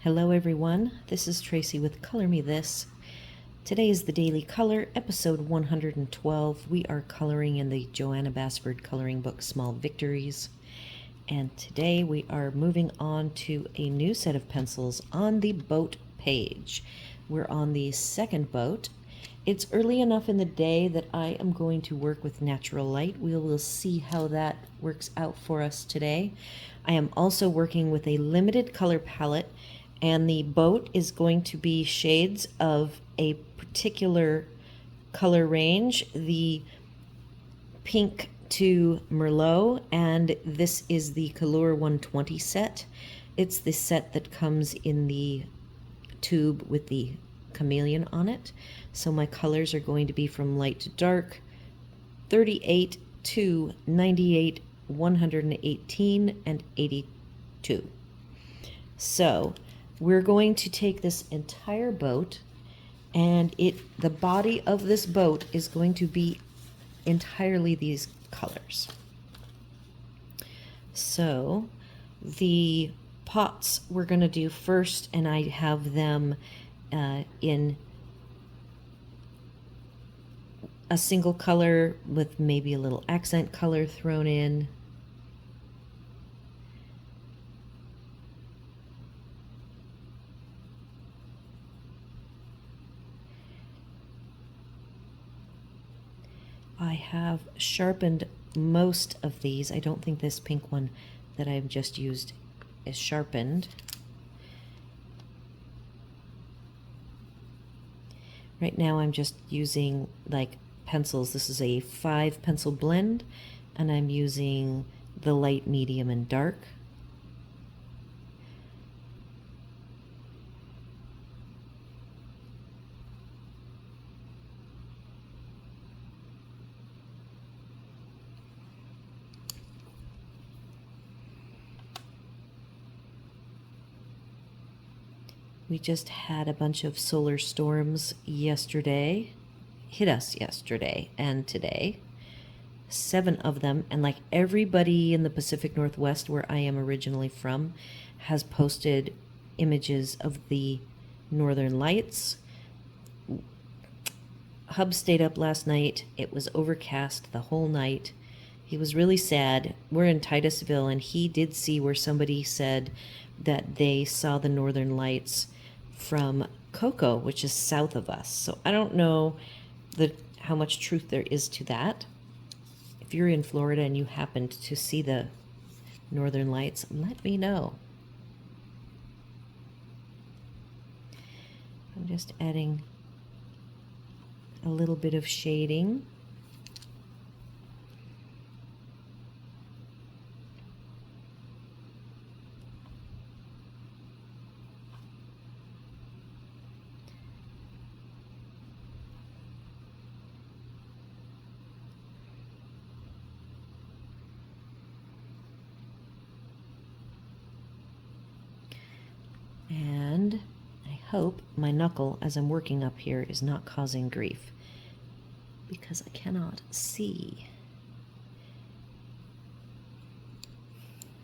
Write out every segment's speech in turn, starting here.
Hello everyone, this is Tracy with Color Me This. Today is the Daily Color, episode 112. We are coloring in the Johanna Basford coloring book, Small Victories. And today we are moving on to a new set of pencils on the boat page. We're on the second boat. It's early enough in the day that I am going to work with natural light. We will see how that works out for us today. I am also working with a limited color palette, and the boat is going to be shades of a particular color range, the pink to Merlot, and this is the Kalour 120 set. It's the set that comes in the tube with the chameleon on it. So my colors are going to be from light to dark, 38 to 98, 118, and 82. So we're going to take this entire boat, and the body of this boat is going to be entirely these colors. So the pots we're going to do first, and I have them in a single color with maybe a little accent color thrown in. I have sharpened most of these. I don't think this pink one that I've just used is sharpened. Right now I'm just using like pencils. This is a 5 pencil blend, and I'm using the light, medium, and dark. We just had a bunch of solar storms yesterday, hit us yesterday and today. 7 of them, and like everybody in the Pacific Northwest where I am originally from has posted images of the northern lights. Hub stayed up last night. It was overcast the whole night. He was really sad. We're in Titusville, and he did see where somebody said that they saw the northern lights from Cocoa, which is south of us. So I don't know how much truth there is to that. If you're in Florida and you happened to see the northern lights, let me know. I'm just adding a little bit of shading. And I hope my knuckle, as I'm working up here, is not causing grief, because I cannot see.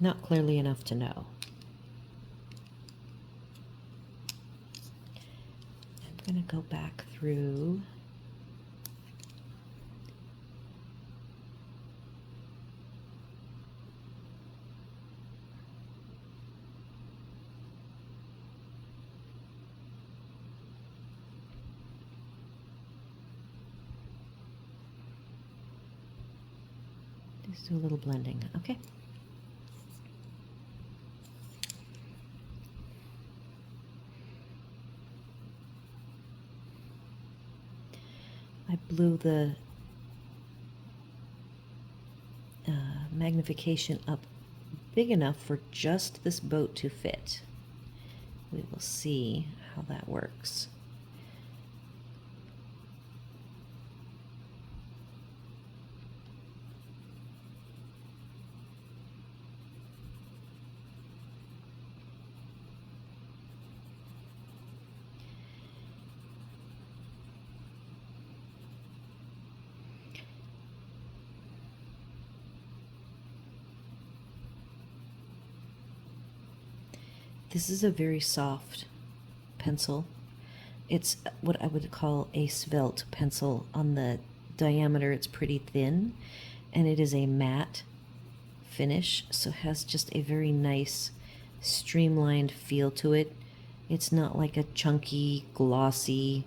Not clearly enough to know. I'm going to go back through . Just do a little blending, okay? I blew the magnification up big enough for just this boat to fit. We will see how that works. This is a very soft pencil. It's what I would call a svelte pencil. On the diameter, it's pretty thin, and it is a matte finish, so it has just a very nice streamlined feel to it. It's not like a chunky, glossy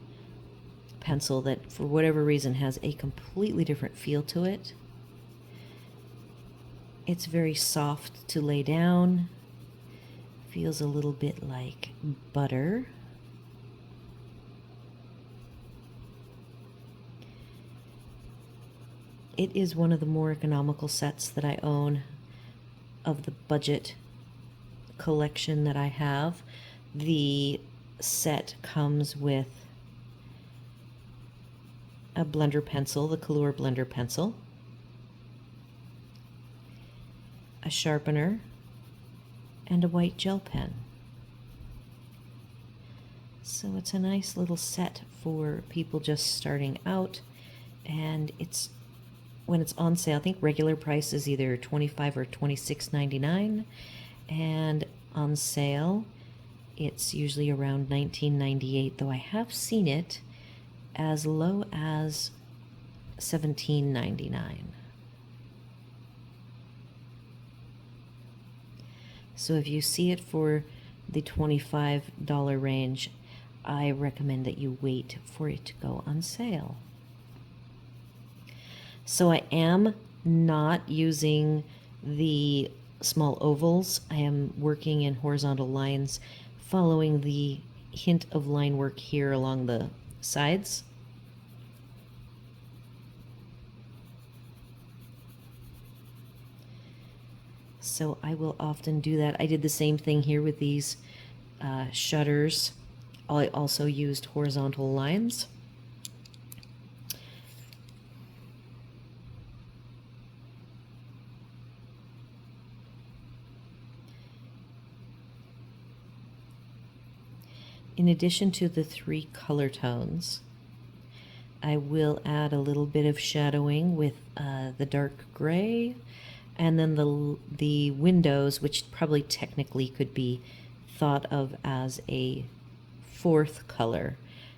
pencil that for whatever reason has a completely different feel to it. It's very soft to lay down. Feels a little bit like butter. It is one of the more economical sets that I own of the budget collection that I have. The set comes with a blender pencil, the Kalour blender pencil, a sharpener, and a white gel pen. So it's a nice little set for people just starting out, and it's when it's on sale, I think regular price is either $25 or $26.99, and on sale it's usually around $19.98, though I have seen it as low as $17.99. So if you see it for the $25 range, I recommend that you wait for it to go on sale. So I am not using the small ovals. I am working in horizontal lines, following the hint of line work here along the sides. So I will often do that. I did the same thing here with these shutters. I also used horizontal lines. In addition to the 3 color tones, I will add a little bit of shadowing with the dark gray, and then the windows, which probably technically could be thought of as a 4th color.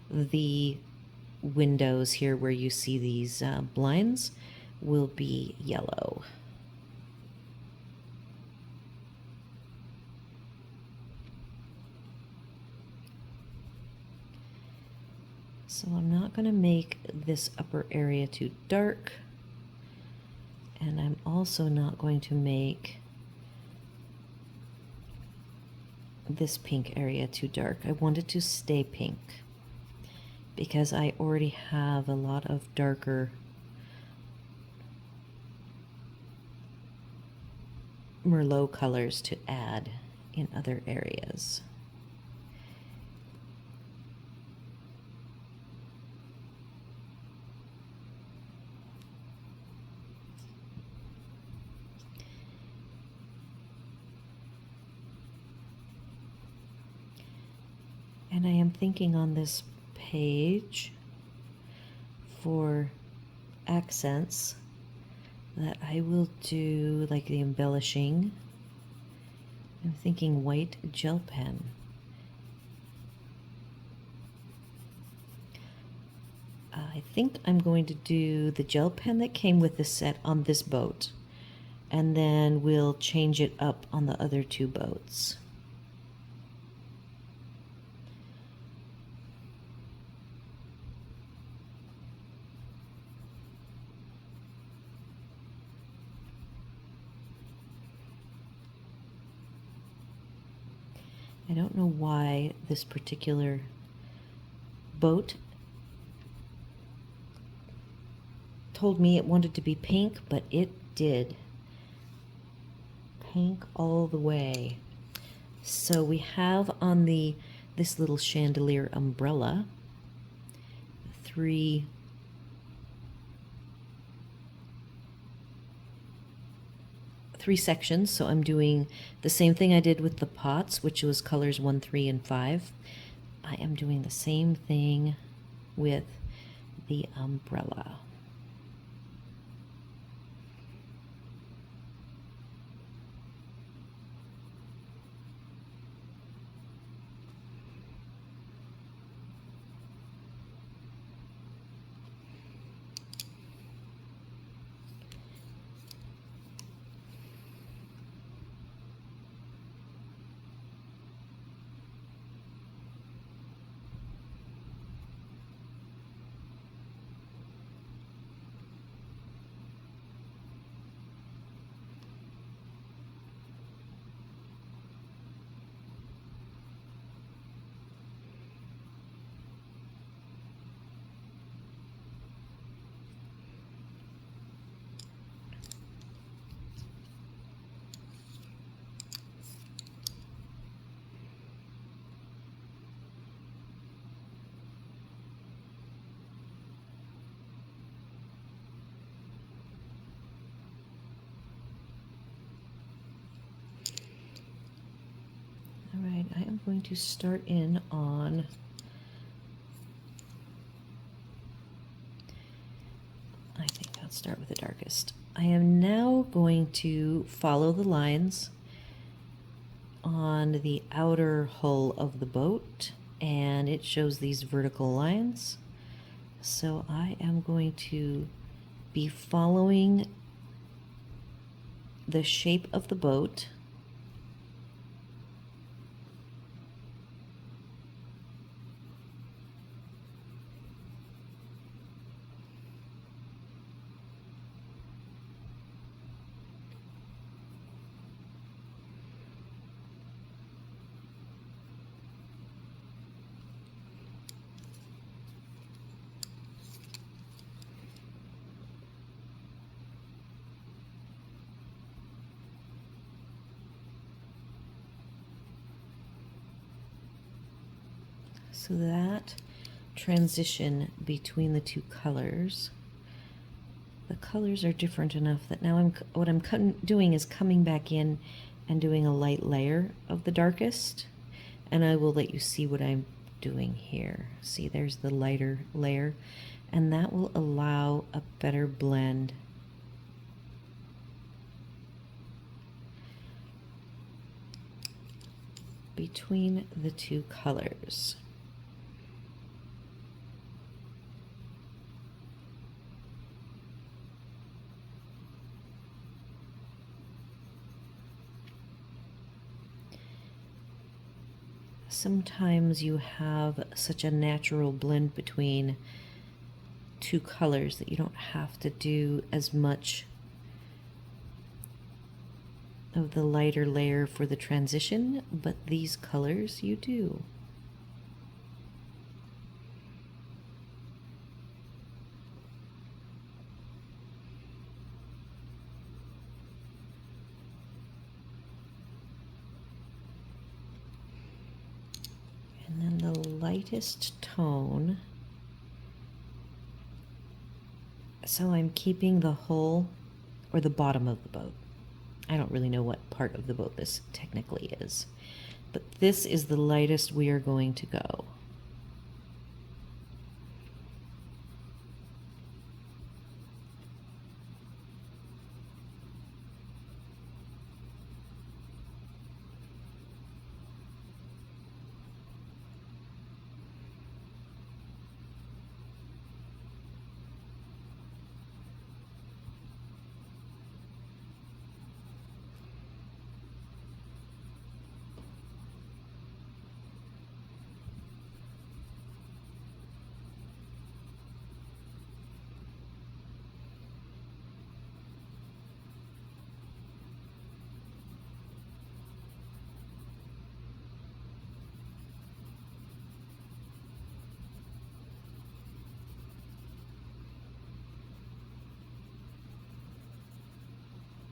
The windows here where you see these blinds will be yellow. So I'm not going to make this upper area too dark, and I'm also not going to make this pink area too dark. I want it to stay pink because I already have a lot of darker Merlot colors to add in other areas. And I am thinking on this page for accents that I will do like the embellishing. I'm thinking white gel pen. I think I'm going to do the gel pen that came with the set on this boat, and then we'll change it up on the other 2 boats. I don't know why this particular boat told me it wanted to be pink, but it did. Pink all the way. So we have on this little chandelier umbrella 3 sections. So I'm doing the same thing I did with the pots, which was colors 1, 3, and 5. I am doing the same thing with the umbrella. going to start in on I think I'll start with the darkest. I am now going to follow the lines on the outer hull of the boat, and it shows these vertical lines. So I am going to be following the shape of the boat. So that transition between the two colors, the colors are different enough that now what I'm doing is coming back in and doing a light layer of the darkest, and I will let you see what I'm doing here. See, there's the lighter layer, and that will allow a better blend. Between the two colors. Sometimes you have such a natural blend between two colors that you don't have to do as much of the lighter layer for the transition, but these colors you do. And then the lightest tone. So I'm keeping the hull or the bottom of the boat. I don't really know what part of the boat this technically is, but this is the lightest we are going to go.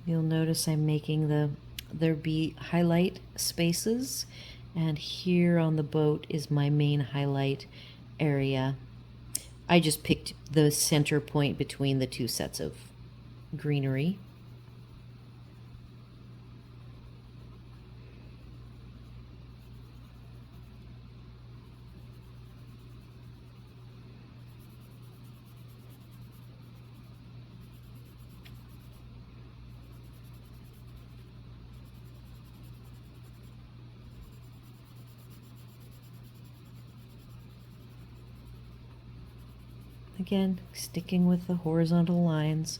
You'll notice I'm making there be highlight spaces, and here on the boat is my main highlight area. I just picked the center point between the two sets of greenery. Again, sticking with the horizontal lines.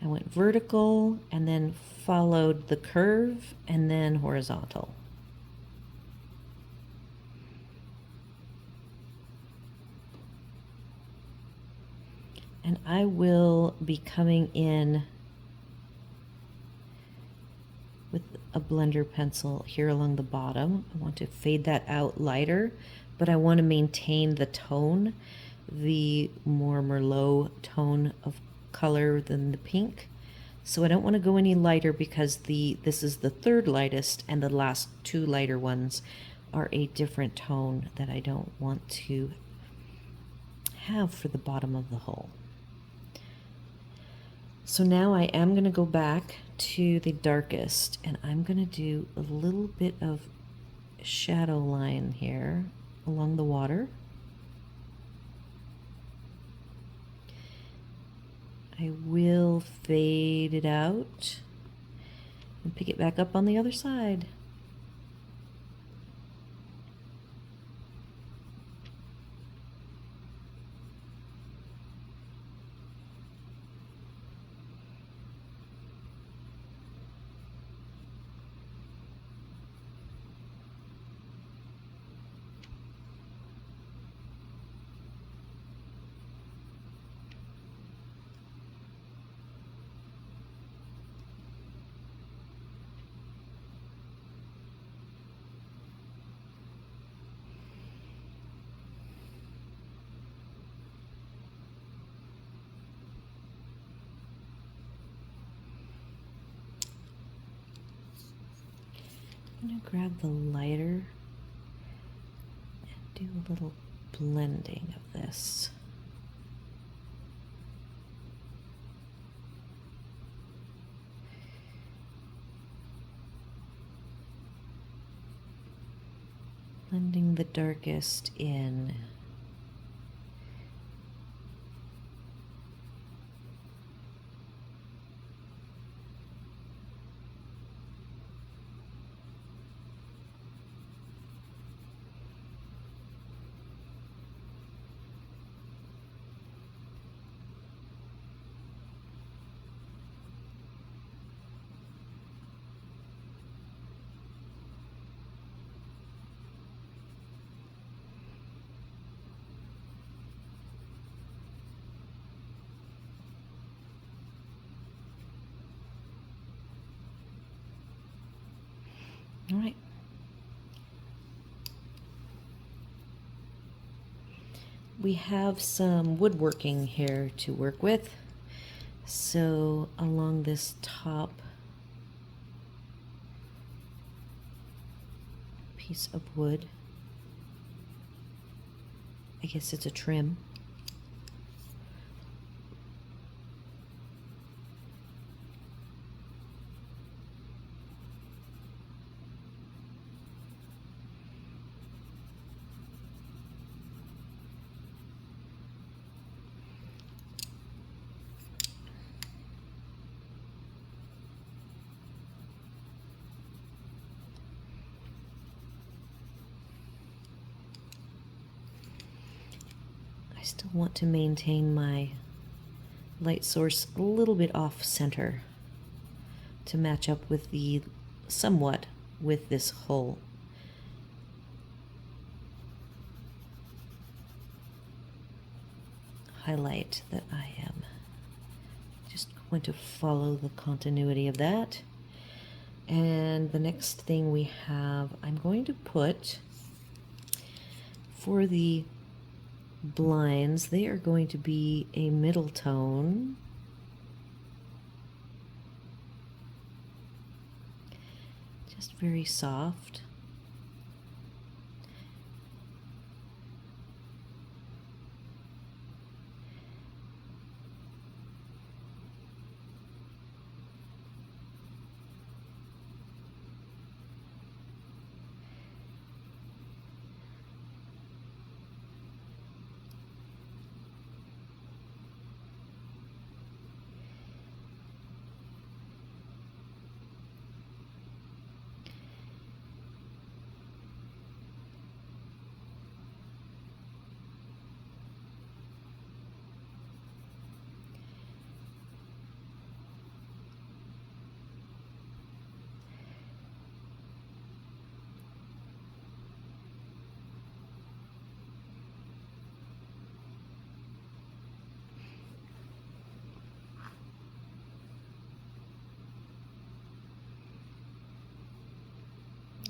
I went vertical and then followed the curve and then horizontal. And I will be coming in with a blender pencil here along the bottom. I want to fade that out lighter, but I want to maintain the tone, the more Merlot tone of color than the pink. So I don't want to go any lighter because this is the third lightest and the last two lighter ones are a different tone that I don't want to have for the bottom of the hull. So now I am going to go back to the darkest, and I'm going to do a little bit of shadow line here along the water. I will fade it out and pick it back up on the other side. I'm going to grab the lighter and do a little blending of this. Blending the darkest in. All right. We have some woodworking here to work with. So along this top piece of wood, I guess it's a trim. I still want to maintain my light source a little bit off center to match up with the somewhat with this whole highlight that I am just going to follow the continuity of that. And the next thing we have, I'm going to put for the blinds, they are going to be a middle tone. Just very soft.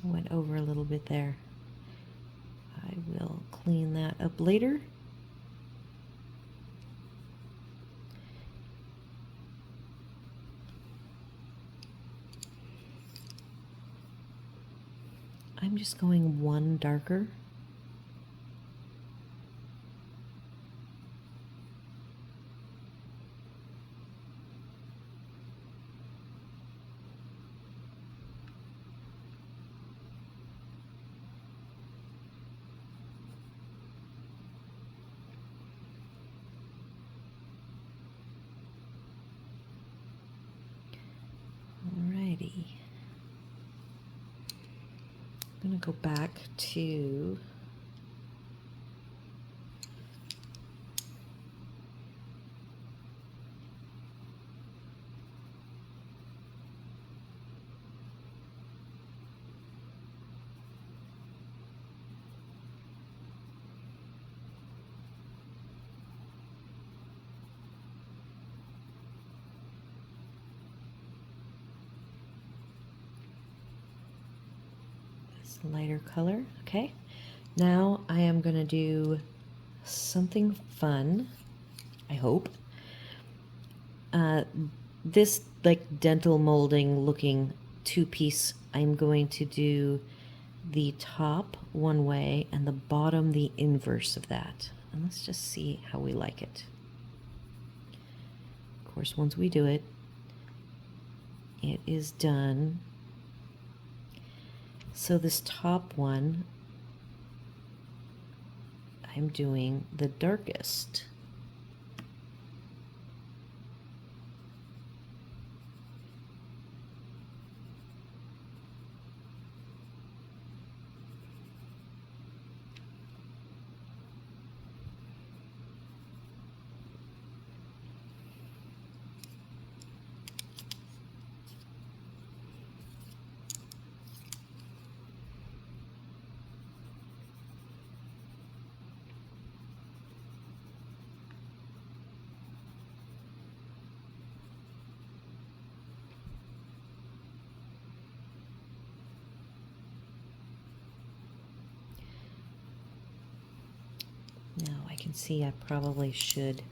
Went over a little bit there. I will clean that up later. I'm just going one darker. going to go back to this lighter color. Okay, now I am going to do something fun, I hope. This like dental molding looking two-piece, I'm going to do the top one way and the bottom the inverse of that. And let's just see how we like it. Of course, once we do it, it is done. So this top one, I'm doing the darkest. Now I can see I probably should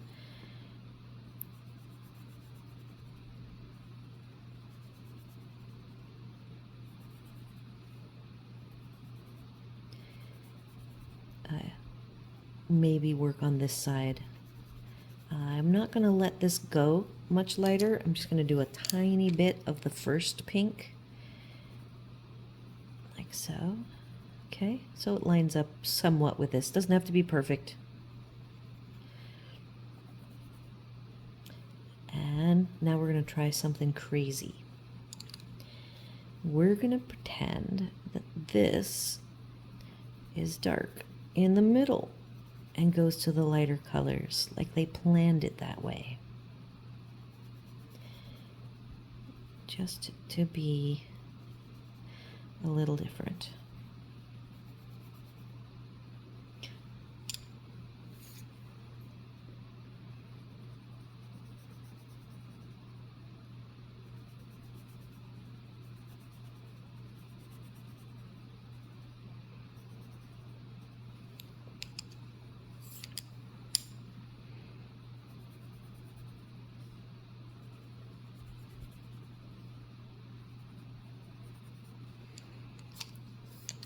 maybe work on this side. I'm not going to let this go much lighter. I'm just going to do a tiny bit of the first pink, like so. Okay, so it lines up somewhat with this. Doesn't have to be perfect. And now we're going to try something crazy. We're going to pretend that this is dark in the middle and goes to the lighter colors, like they planned it that way. Just to be a little different.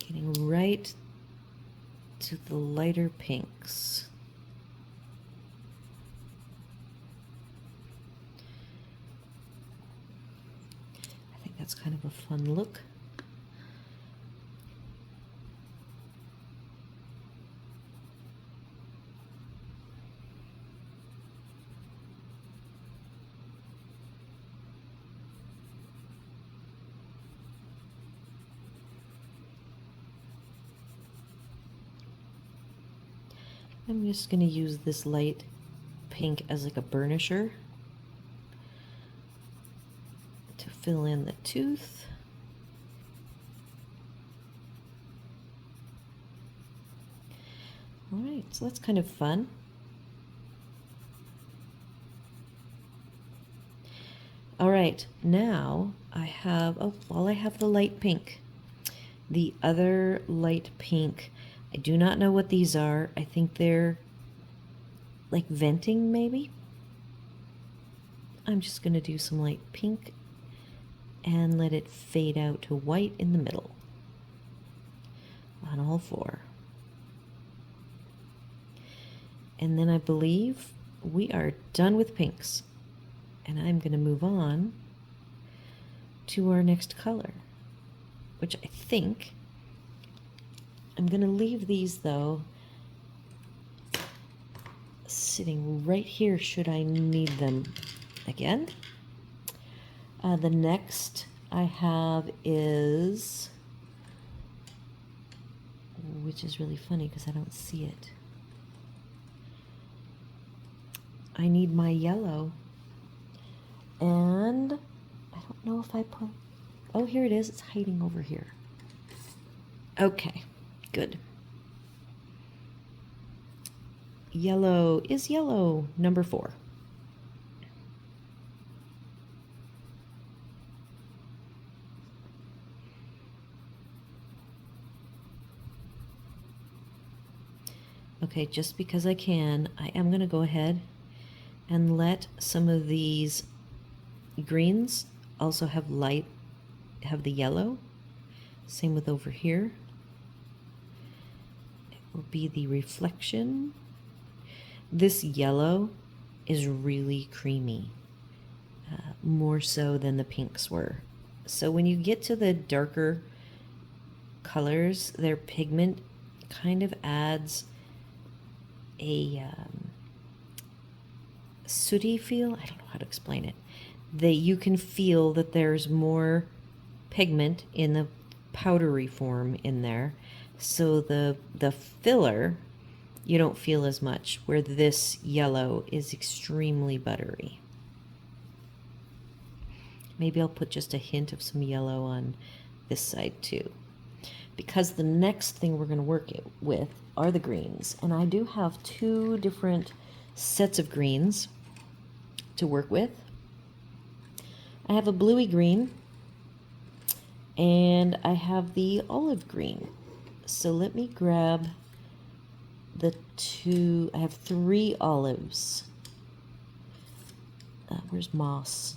Getting right to the lighter pinks. I think that's kind of a fun look. I'm just going to use this light pink as like a burnisher to fill in the tooth. All right, so that's kind of fun. All right, now I have, I have the light pink. The other light pink, I do not know what these are. I think they're like venting, maybe. I'm just going to do some light pink and let it fade out to white in the middle on all four. And then I believe we are done with pinks. And I'm going to move on to our next color, which I think I'm going to leave these, though, sitting right here should I need them again. The next I have is which is really funny because I don't see it. I need my yellow. And I don't know if I put... Oh, here it is. It's hiding over here. Okay, good. Yellow is yellow, number 4. Okay, just because I can, I am going to go ahead and let some of these greens also have the yellow. Same with over here. It will be the reflection. This yellow is really creamy, more so than the pinks were. So when you get to the darker colors, their pigment kind of adds a sooty feel. I don't know how to explain it. You can feel that there's more pigment in the powdery form in there. So the filler, you don't feel as much, where this yellow is extremely buttery. Maybe I'll put just a hint of some yellow on this side too, because the next thing we're going to work with are the greens. And I do have 2 different sets of greens to work with. I have a bluey green and I have the olive green. So let me grab the 2. I have 3 olives. Where's moss?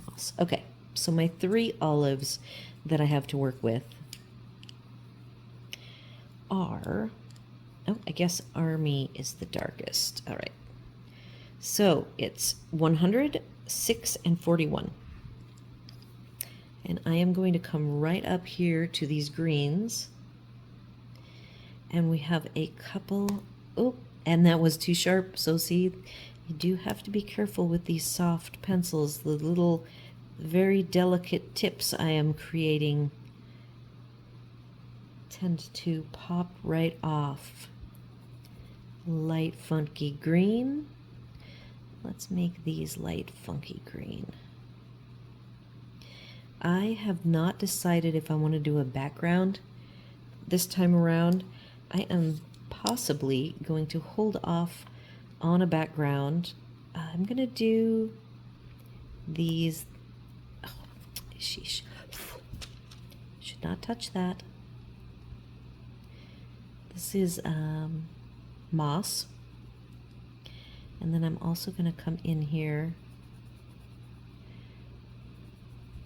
Moss. Okay, so my 3 olives that I have to work with are, oh, I guess Army is the darkest. All right. So it's 100, 6, and 41. And I am going to come right up here to these greens. And we have a couple, oh, and that was too sharp. So see, you do have to be careful with these soft pencils. The little, very delicate tips I am creating tend to pop right off. Light funky green. Let's make these light funky green. I have not decided if I want to do a background this time around. I am possibly going to hold off on a background. I'm going to do these. Oh, sheesh. Should not touch that. This is moss. And then I'm also going to come in here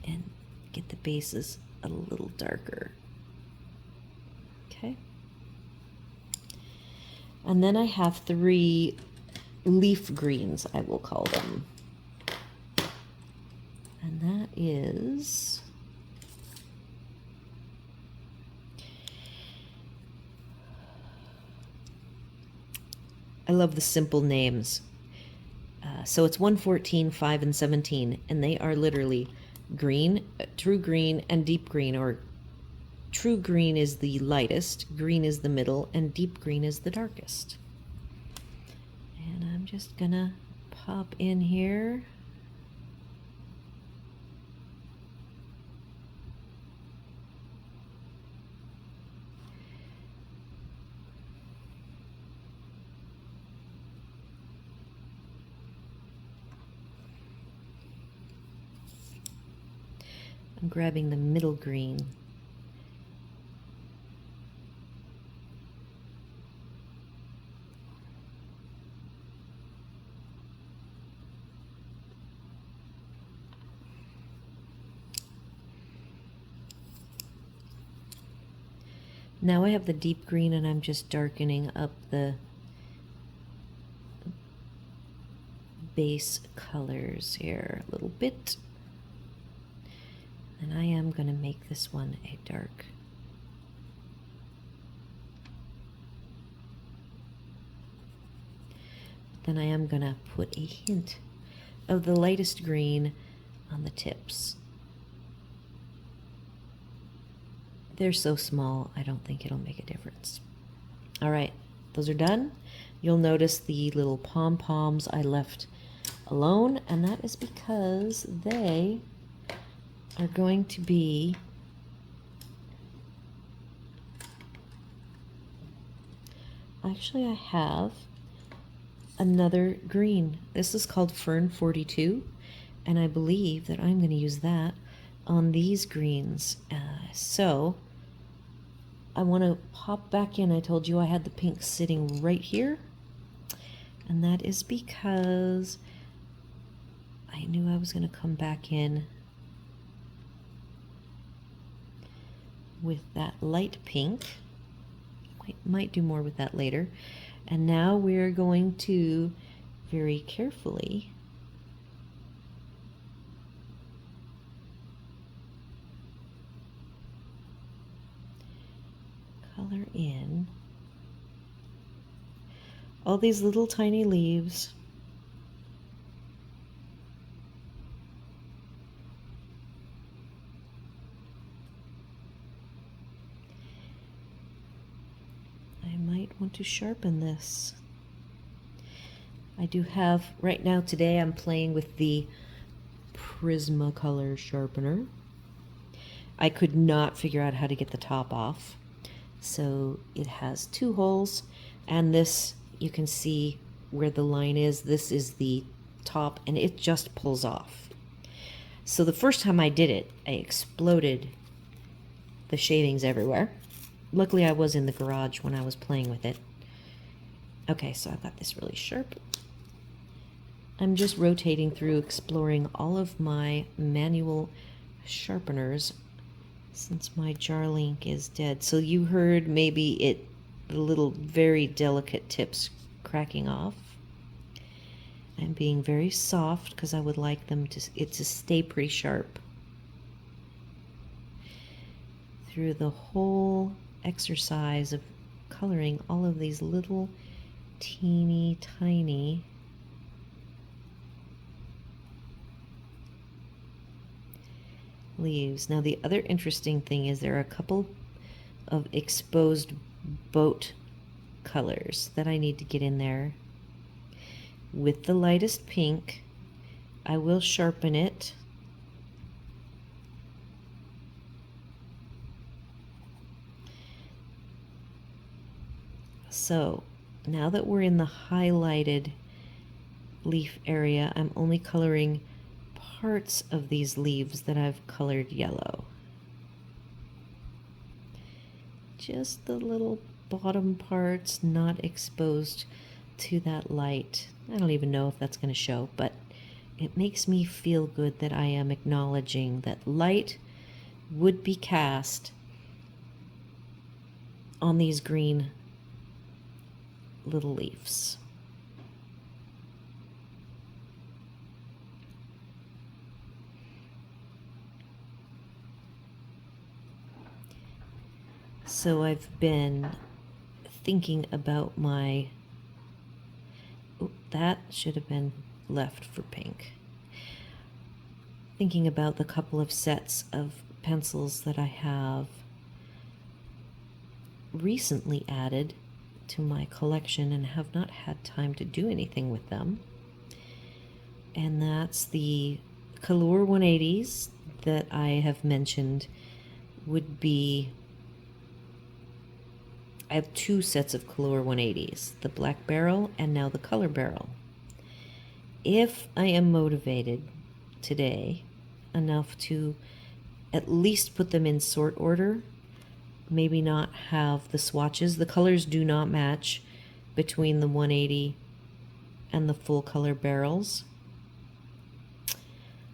and get the bases a little darker. Okay. And then I have 3 leaf greens, I will call them. And that is... I love the simple names. So it's 114, 5, and 17, and they are literally green, true green, and deep green, or true green is the lightest, green is the middle, and deep green is the darkest. And I'm just gonna pop in here. I'm grabbing the middle green. Now I have the deep green and I'm just darkening up the base colors here a little bit. And I am going to make this one a dark. Then I am going to put a hint of the lightest green on the tips. They're so small, I don't think it'll make a difference. All right, those are done. You'll notice the little pom-poms I left alone, and that is because they are going to be actually I have another green. This is called Fern 42, and I believe that I'm going to use that on these greens. So I want to pop back in. I told you I had the pink sitting right here, and that is because I knew I was going to come back in with that light pink. Might do more with that later. And now we're going to very carefully color in all these little tiny leaves. I might want to sharpen this. I do have, right now today I'm playing with the Prismacolor sharpener. I could not figure out how to get the top off. So it has two holes, and this, you can see where the line is. This is the top, and it just pulls off. So the first time I did it, I exploded the shavings everywhere. Luckily I was in the garage when I was playing with it. Okay, so I've got this really sharp. I'm just rotating through, exploring all of my manual sharpeners since my jar link is dead. So you heard maybe the little very delicate tips cracking off. I'm being very soft because I would like it to stay pretty sharp through the whole exercise of coloring all of these little teeny tiny leaves. Now the other interesting thing is there are a couple of exposed boat colors that I need to get in there. With the lightest pink, I will sharpen it. So now that we're in the highlighted leaf area, I'm only coloring parts of these leaves that I've colored yellow. Just the little bottom parts not exposed to that light. I don't even know if that's going to show, but it makes me feel good that I am acknowledging that light would be cast on these green little leaves. So I've been thinking about my, that should have been left for pink. Thinking about the couple of sets of pencils that I have recently added to my collection and have not had time to do anything with them. And that's the Kalour 180s that I have mentioned would be, I have two sets of Kalour 180s, the black barrel and now the color barrel. If I am motivated today enough to at least put them in sort order, maybe not have the swatches. The colors do not match between the 180 and the full color barrels.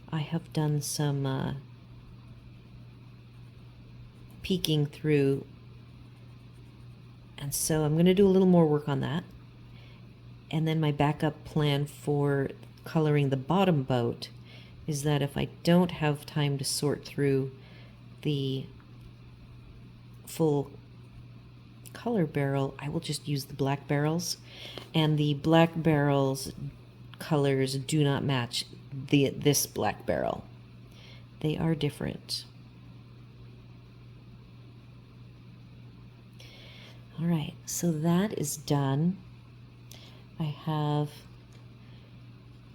I have done some peeking through, and so I'm going to do a little more work on that. And then my backup plan for coloring the bottom boat is that if I don't have time to sort through the full color barrel, I will just use the black barrels, and the black barrels colors do not match this black barrel. They are different. All right, so that is done. I have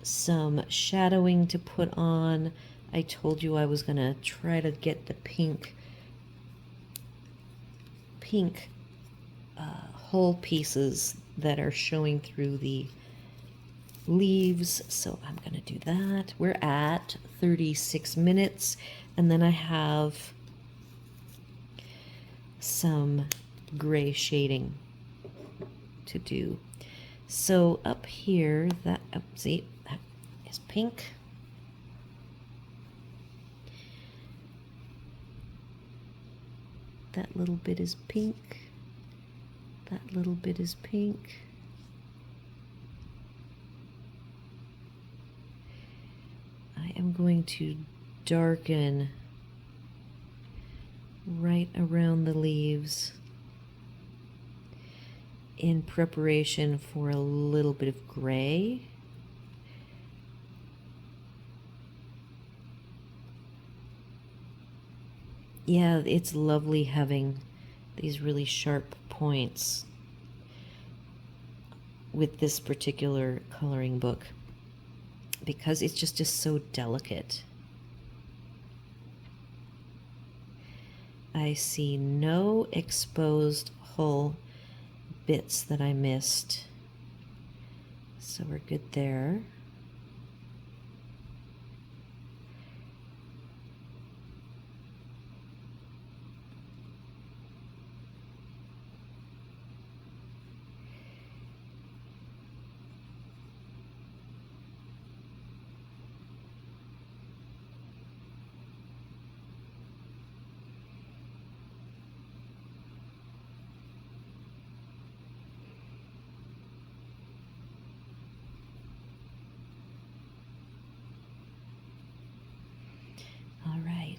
some shadowing to put on. I told you I was going to try to get the pink whole pieces that are showing through the leaves, so I'm going to do that. We're at 36 minutes, and then I have some gray shading to do. So up here, that, oh, see, that is pink. That little bit is pink. That little bit is pink. I am going to darken right around the leaves in preparation for a little bit of gray. Yeah, it's lovely having these really sharp points with this particular coloring book because it's just so delicate. I see no exposed hull bits that I missed, so we're good there. All right.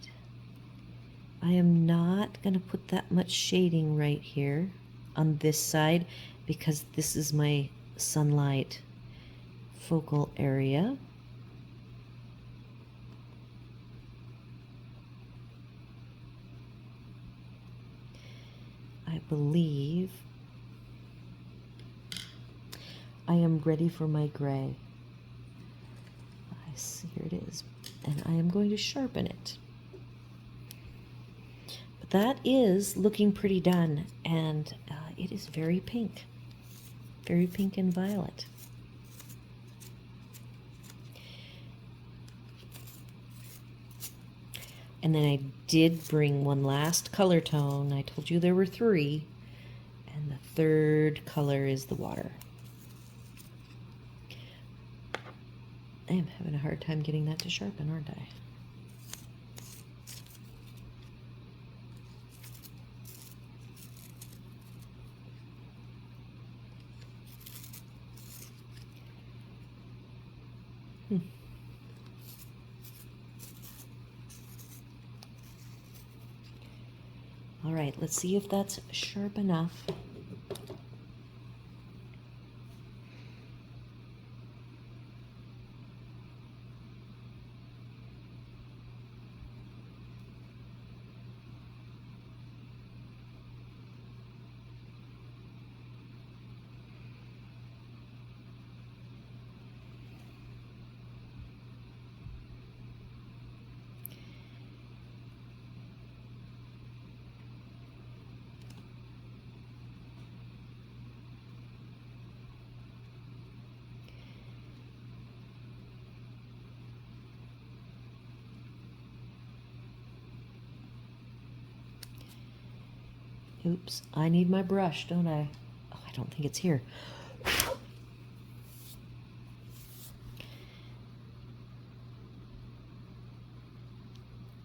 I am not going to put that much shading right here on this side because this is my sunlight focal area. I believe I am ready for my gray. I see, here it is, and I am going to sharpen it. But that is looking pretty done, and it is very pink and violet. And then I did bring one last color tone. I told you there were 3, and the third color is the water. I am having a hard time getting that to sharpen, aren't I? All right, let's see if that's sharp enough. Oops, I need my brush, don't I? Oh, I don't think it's here.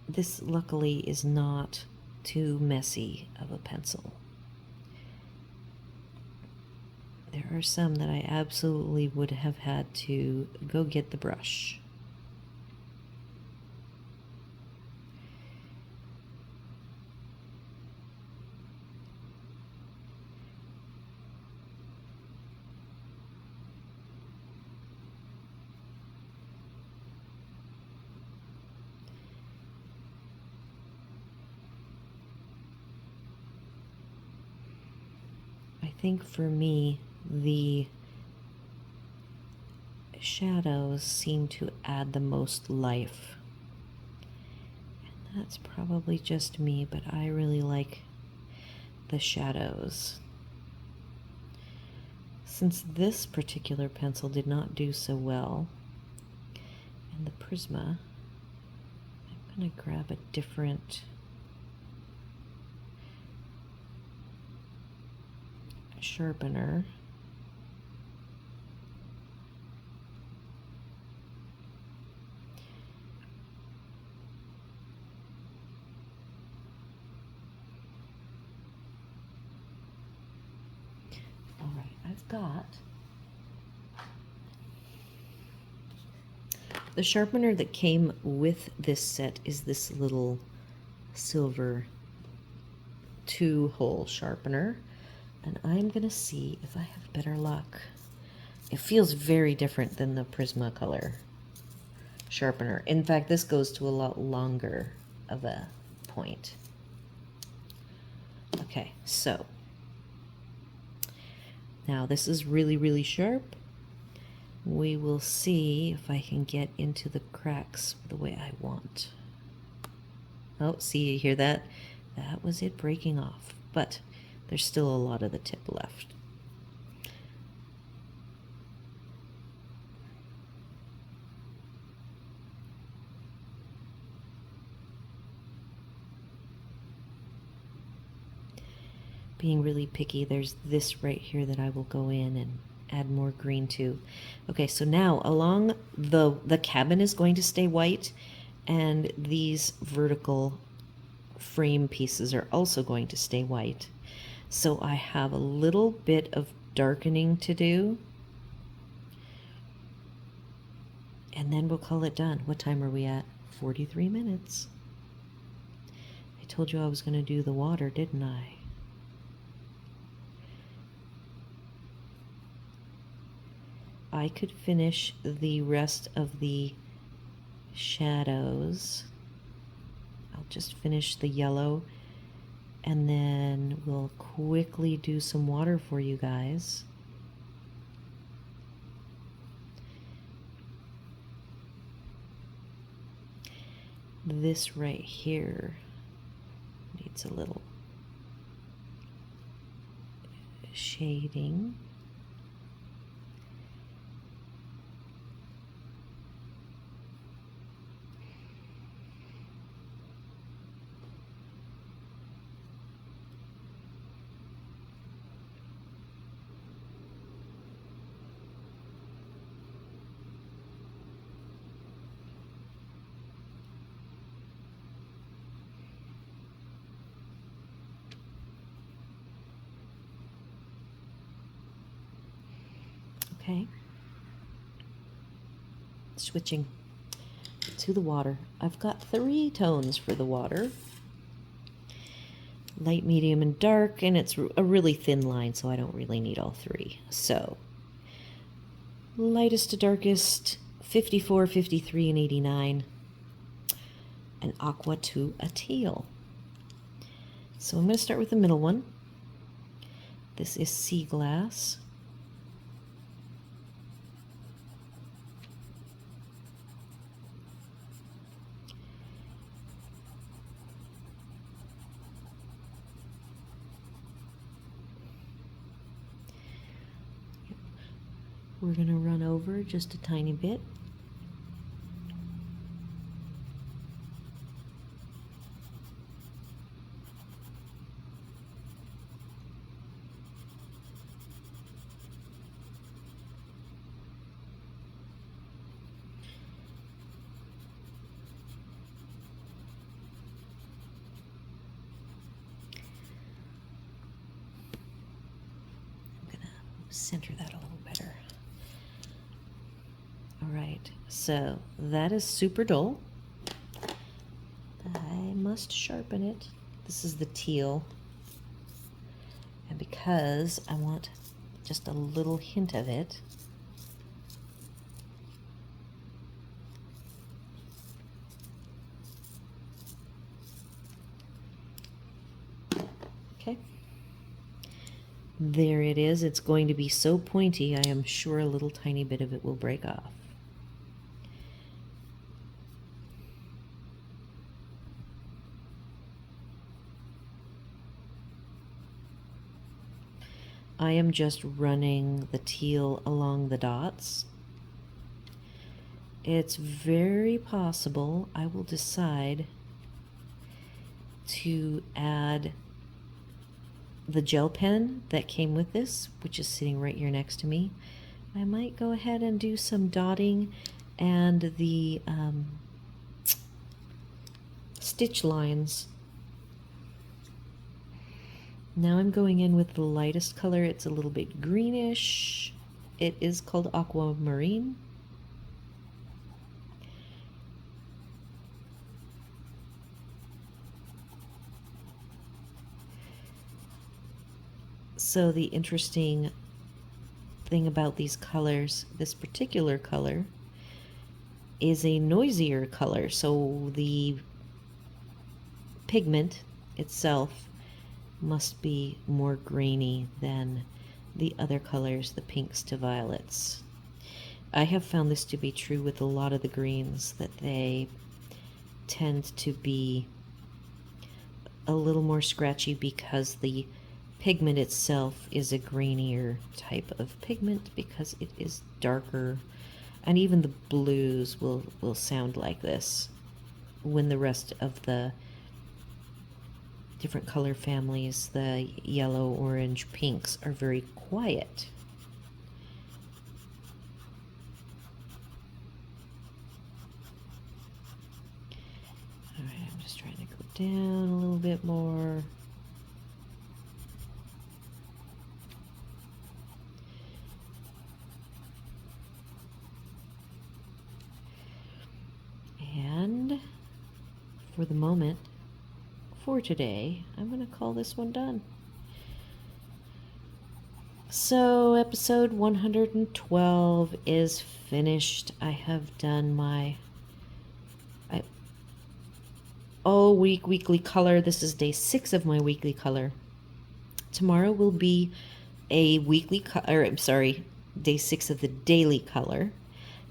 This, luckily, is not too messy of a pencil. There are some that I absolutely would have had to go get the brush. think for me, the shadows seem to add the most life. And that's probably just me, but I really like the shadows. Since this particular pencil did not do so well, and the Prisma, I'm going to grab a different sharpener. All right, I've got the sharpener that came with this set is this little silver 2-hole sharpener, and I'm gonna see if I have better luck. It feels very different than the Prismacolor sharpener. In fact, this goes to a lot longer of a point. Okay, so now this is really, really sharp. We will see if I can get into the cracks the way I want. Oh, see, you hear that? That was it breaking off, but there's still a lot of the tip left. Being really picky, there's this right here that I will go in and add more green to. Okay, so now along the cabin is going to stay white, and these vertical frame pieces are also going to stay white. So I have a little bit of darkening to do, and then we'll call it done. What time are we at? 43 minutes. I told you I was going to do the water, didn't I? I could finish the rest of the shadows. I'll just finish the yellow, and then we'll quickly do some water for you guys. This right here needs a little shading. Okay, switching to the water. I've got 3 tones for the water. Light, medium, and dark, and it's a really thin line, so I don't really need all 3. So, lightest to darkest, 54, 53, and 89. An aqua to a teal. So I'm going to start with the middle one. This is sea glass. We're going to run over just a tiny bit. I'm going to center that a little better. Alright, so that is super dull. I must sharpen it. This is the teal. And because I want just a little hint of it, okay, There it is. It's going to be so pointy, I am sure a little tiny bit of it will break off. I am just running the teal along the dots. It's very possible I will decide to add the gel pen that came with this, which is sitting right here next to me. I might go ahead and do some dotting and the stitch lines. Now I'm going in with the lightest color. It's a little bit greenish. It is called aquamarine. So the interesting thing about these colors, this particular color is a noisier color, so the pigment itself must be more grainy than the other colors, the pinks to violets. I have found this to be true with a lot of the greens, that they tend to be a little more scratchy because the pigment itself is a grainier type of pigment because it is darker, and even the blues will sound like this when the rest of the different color families, the yellow, orange, pinks, are very quiet. All right, I'm just trying to go down a little bit more. And for the moment, for today, I'm going to call this one done. So episode 112 is finished. I have done my weekly color. This is day 6 of my weekly color. Tomorrow will be a weekly color. I'm sorry, day 6 of the daily color.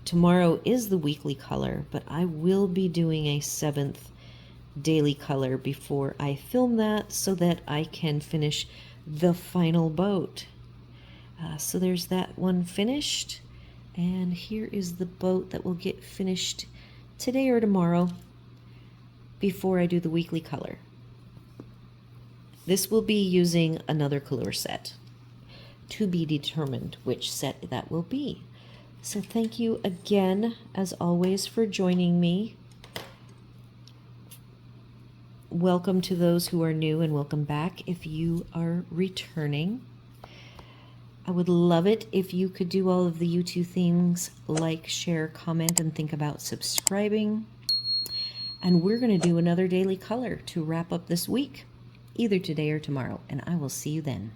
Tomorrow is the weekly color, but I will be doing a 7th daily color before I film that so that I can finish the final boat. So there's that one finished, and here is the boat that will get finished today or tomorrow before I do the weekly color. This will be using another Kalour set, to be determined which set that will be. So thank you again, as always, for joining me. Welcome to those who are new, and welcome back if you are returning. I would love it if you could do all of the YouTube things, like, share, comment, and think about subscribing. And we're going to do another daily color to wrap up this week, either today or tomorrow, and I will see you then.